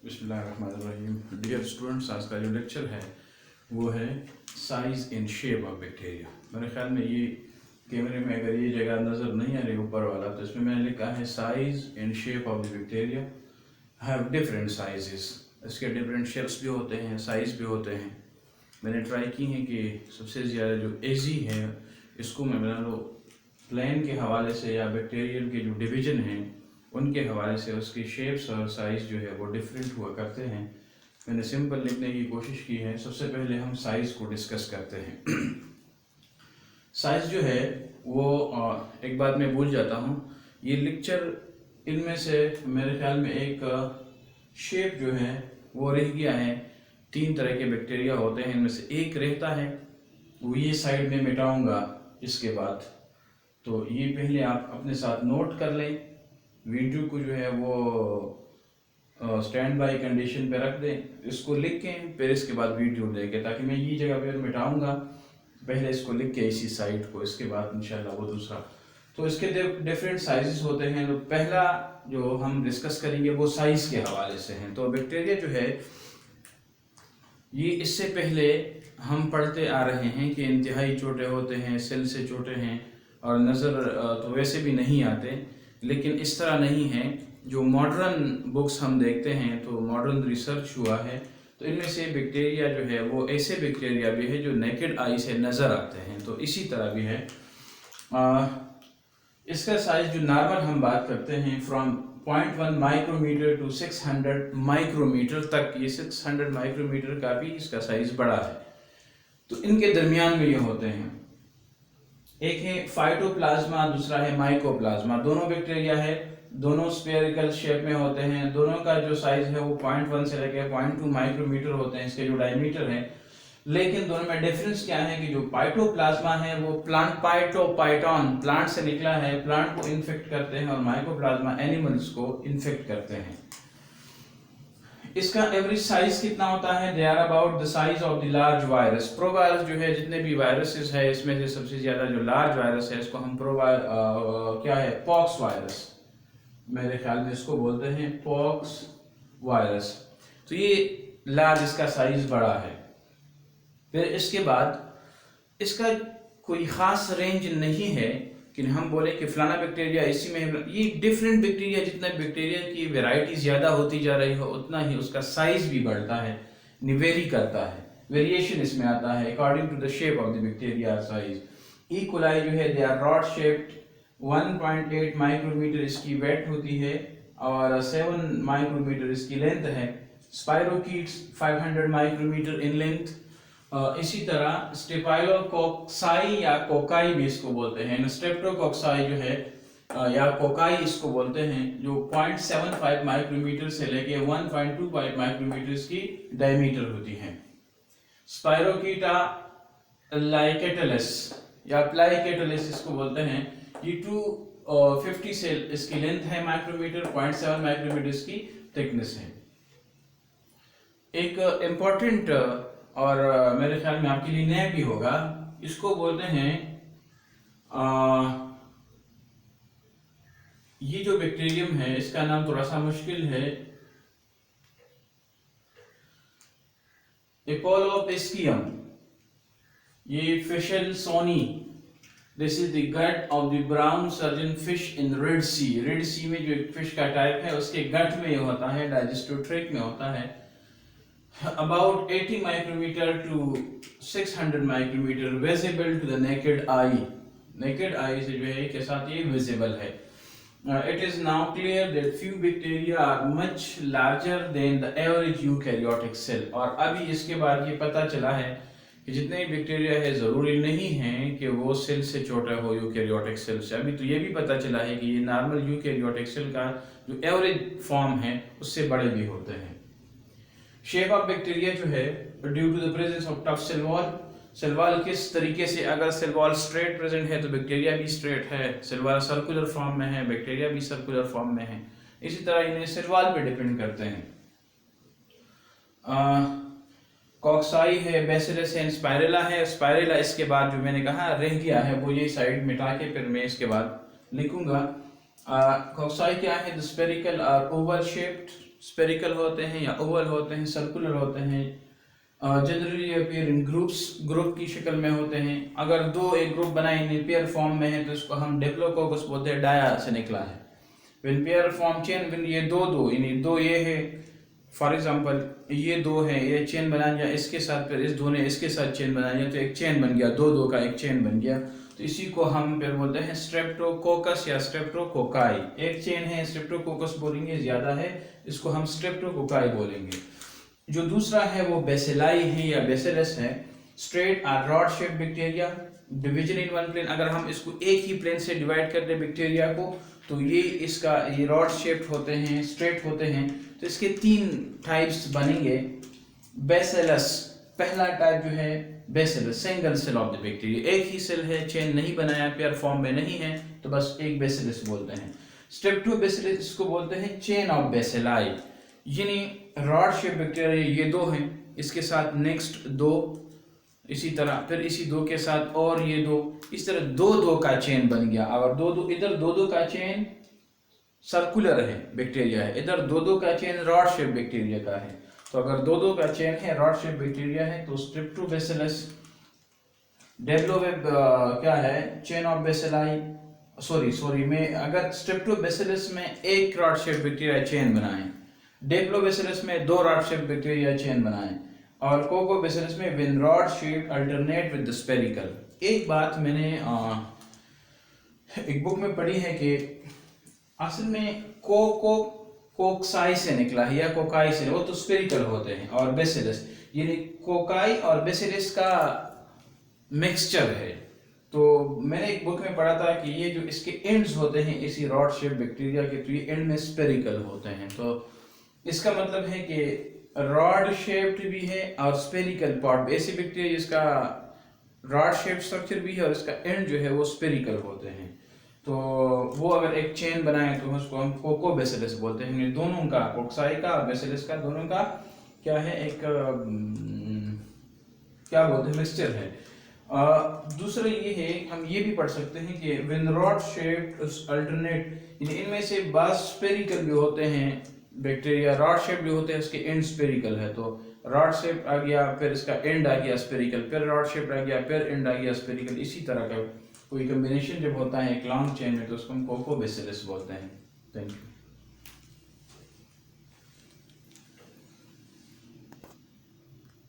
बिस्मिल्लाहिर्रहमानिर्रहीम। Dear students, आज का जो लेक्चर है वो है size and shape of bacteria. मेरे ख्याल में ये कैमरे में अगर ये जगह नज़र नहीं आ रही ऊपर वाला, तो इसमें मैंने लिखा है size and shape of the bacteria have different sizes. इसके डिफरेंट शेप्स भी होते हैं, साइज़ भी होते हैं। मैंने ट्राई की है कि सबसे ज़्यादा जो एजी है इसको मैं बना लो प्लान के हवाले से या बैक्टीरियल के जो डिवीज़न हैं उनके हवाले से उसकी शेप्स और साइज़ जो है वो डिफरेंट हुआ करते हैं। मैंने सिंपल लिखने की कोशिश की है। सबसे पहले हम साइज़ को डिस्कस करते हैं। साइज़ जो है वो एक बात मैं भूल जाता हूँ, ये लेक्चर इनमें से मेरे ख्याल में एक शेप जो है वो रह गया है। 3 तरह के बैक्टीरिया होते हैं, इनमें से एक रहता है, वो ये साइड में मिटाऊंगा इसके बाद। तो ये पहले आप अपने साथ नोट कर लें, वीडियो को जो है वो स्टैंड बाय कंडीशन पे रख दें, इसको लिख के फिर इसके बाद वीडियो देखें, ताकि मैं ये जगह पे मिटाऊंगा पहले इसको लिख के इसी साइड को, इसके बाद इंशाल्लाह वो दूसरा। तो इसके डिफरेंट साइजेस होते हैं। तो पहला जो हम डिस्कस करेंगे वो साइज के हवाले से हैं। तो बैक्टीरिया जो है ये इससे पहले हम पढ़ते आ रहे हैं कि इंतहाई छोटे होते हैं, सेल से छोटे हैं और नज़र तो वैसे भी नहीं आते, लेकिन इस तरह नहीं है। जो मॉडर्न बुक्स हम देखते हैं तो मॉडर्न रिसर्च हुआ है, तो इनमें से बैक्टीरिया जो है वो ऐसे बैक्टीरिया भी है जो नेकेड आई से नज़र आते हैं, तो इसी तरह भी है। इसका साइज जो नॉर्मल हम बात करते हैं फ्रॉम 0.1 माइक्रोमीटर टू 600 माइक्रोमीटर तक, ये 600 माइक्रोमीटर का भी इसका साइज बड़ा है। तो इनके दरमियान में ये होते हैं, एक है फाइटोप्लाज्मा, दूसरा है माइकोप्लाज्मा। दोनों बैक्टीरिया है, दोनों स्फेरिकल शेप में होते हैं। दोनों का जो साइज है वो 0.1 से लेकर 0.2 माइक्रोमीटर होते हैं, इसके जो डायमीटर है। लेकिन दोनों में डिफरेंस क्या है कि जो फाइटोप्लाज्मा है वो प्लांट पाइटोपाइटॉन, प्लांट से निकला है, प्लांट को इन्फेक्ट करते हैं, और माइकोप्लाज्मा एनिमल्स को इन्फेक्ट करते हैं। इसका एवरेज साइज कितना होता है? They are about the size of the large virus. Provirus जो है, जितने भी वायरसेस है इसमें से सबसे ज्यादा जो लार्ज वायरस है इसको हम क्या है, पॉक्स वायरस, मेरे ख्याल में इसको बोलते हैं पॉक्स वायरस। तो ये लार्ज, इसका साइज बड़ा है। फिर इसके बाद इसका कोई खास रेंज नहीं है कि हम बोले कि फलाना बैक्टीरिया इसी में, ये डिफरेंट बैक्टीरिया, जितना बैक्टीरिया की वैरायटी ज़्यादा होती जा रही हो उतना ही उसका साइज भी बढ़ता है, वेरी करता है, वेरिएशन इसमें आता है according to the shape of the bacteria size. E coli जो है they are rod shaped, 1.8 micrometre इसकी वेट होती है और 7 माइक्रोमीटर इसकी लेंथ है। Spirochetes 500 micrometre in length. इसी तरह स्टेफाइलोकोक्साई या कोकाई भी इसको बोलते हैं। स्ट्रेप्टोकोक्साई जो है या कोकाई इसको बोलते हैं, जो 0.75 माइक्रोमीटर से लेके 1.25 माइक्रोमीटर इसकी डायमीटर होती है। स्पाइरोकीटा लाइकेटलिस या प्लाइकेटलिस इसको बोलते हैं, ये 250 से इसकी लेंथ है माइक्रोमीटर, 0.7 माइक्रोमीटर इसकी थिकनेस है। एक इम्पोर्टेंट और मेरे ख्याल में आपके लिए नया भी होगा, इसको बोलते हैं ये जो बैक्टीरियम है इसका नाम थोड़ा सा मुश्किल है, एपोलोपेस्कियम, ये फिशल सोनी। This is the gut of the brown surgeon fish in Red Sea. Red Sea में जो एक फिश का टाइप है उसके गट में ये होता है, डाइजेस्टिव ट्रैक्ट में होता है। About 80 micrometer to 600 micrometer visible to the naked eye. Naked eye से जो है के साथ ये visible है। It is now clear that few bacteria are much larger than the average eukaryotic cell. और अभी इसके बाद ये पता चला है कि जितने बैक्टीरिया है ज़रूरी नहीं है कि वो सेल से छोटा हो यूकैरियोटिक सेल से। अभी तो ये भी पता चला है कि ये नॉर्मल यूकैरियोटिक सेल का जो एवरेज फॉर्म है उससे बड़े भी होते हैं। शेप ऑफ बैक्टीरिया जो है due to the presence of tough cell wall. Cell wall किस तरीके से, अगर सेल वॉल स्ट्रेट प्रेजेंट है तो बैक्टीरिया भी स्ट्रेट है, सेल वॉल सर्कुलर फॉर्म में है, बैक्टीरिया भी सर्कुलर फॉर्म में है। इसी तरह इन्हें सेल वॉल पे डिपेंड करते हैं। कॉक्साई है, बेसिलस है, स्पाइरेला है। स्पाइरेला इसके बाद जो मैंने कहा रह गया है वो ये साइड मिटा के फिर मैं इसके बाद लिखूंगा। कॉक्साई क्या है? द स्फेरिकल और ओवल शेप्ड स्पेरिकल होते हैं या ओवल होते हैं, सर्कुलर होते हैं। Generally appear in groups, group की शक्ल में होते हैं। अगर दो एक ग्रुप बनाए इन पेयर फॉर्म में है तो इसको हम डिप्लोकोकस बोलते हैं, डाया से निकला है। Win pair form chain, win ये दो यानी दो ये है, फॉर एग्जांपल ये दो है, ये चेन बना दिया इसके साथ, फिर इस दो ने इसके साथ चेन बना दिया तो एक चेन बन गया, दो का एक चेन बन गया। तो इसी को हम फिर बोलते हैं स्ट्रेप्टोकोकस या स्ट्रेप्टोकोकाई। एक चेन है, स्ट्रेप्टोकोकस बोलेंगे, ज्यादा है, इसको हम स्ट्रेप्टोकोकाई बोलेंगे। जो दूसरा है वो बेसिलाई है या बेसिलस है, स्ट्रेट और rod shape bacteria, division in one plane. अगर हम इसको एक ही प्लेन से डिवाइड कर दें बैक्टीरिया को तो ये रॉड शेप्ड होते हैं, स्ट्रेट होते हैं। तो इसके 3 टाइप्स बनेंगे। बेसिलस, पहला टाइप जो है bacillus, single cell of the bacteria, एक ही सेल है, चेन नहीं बनाया, पेयर फॉर्म में नहीं है, तो बस एक बेसिलस बोलते हैं। स्ट्रेप्टोबैसिलस इसको बोलते हैं चेन ऑफ बेसिलाई, यानी रॉड शेप बैक्टीरिया ये दो हैं, इसके साथ नेक्स्ट दो, इसी तरह फिर इसी दो के साथ और ये दो, इस तरह दो का चेन बन गया। और दो इधर दो का चेन सर्कुलर है बैक्टीरिया है, इधर दो का चेन रॉड शेप बैक्टीरिया का है। तो अगर दो का चेन है, रॉड शेप बैक्टीरिया है, तो स्ट्रेप्टोबैसिलस डेवलप क्या है, चेन ऑफ बेसिलाई, सॉरी में अगर स्ट्रेप्टोबैसिलस में एक रॉड शेप बैक्टीरिया चेन बनाए, डिप्लोबैसिलस में 2 रॉड शेप बैक्टीरिया चेन बनाए, और कोकोबैसिलस में win rod shape alternate with the spherical. एक बात मैंने एक बुक में पढ़ी है कि असल में कोक्साई से निकला है या कोकाई से, वो तो स्पेरिकल होते हैं, और बेसिलस यानी कोकाई और बेसिलस का मिक्सचर है। तो मैंने एक बुक में पढ़ा था कि ये जो इसके एंड्स होते हैं इसी रॉड शेप बैक्टीरिया के, तो ये एंड में स्पेरिकल होते हैं। तो इसका मतलब है कि रॉड शेप्ड भी है और स्पेरिकल पार्ट, ऐसे बैक्टीरिया जिसका रॉड शेप स्ट्रक्चर भी है और इसका एंड जो है वो स्पेरिकल होते हैं। तो वो अगर एक चेन बनाए तो उसको हम कोकोबैसिलस बोलते हैं। दोनों का, कोक्साई का और बेसिलस का, दोनों का क्या है, एक क्या बोलते हैं, मिक्सचर है। दूसरा ये है, हम ये भी पढ़ सकते हैं कि विन रॉड शेप्ड अल्टरनेट, इनमें से बाज स्पेरिकल भी होते हैं बैक्टीरिया, रॉड शेप भी होते हैं, उसके एंड स्पेरिकल है। तो रॉड शेप आ गया, फिर इसका एंड आ गया स्पेरिकल, फिर रॉड शेप आ गया, फिर एंड आ गया स्पेरिकल। इसी तरह का कोई कॉम्बिनेशन जब होता है एक लॉन्ग चेन में तो उसको हम कोकोबैसिलस बोलते हैं। Thank you.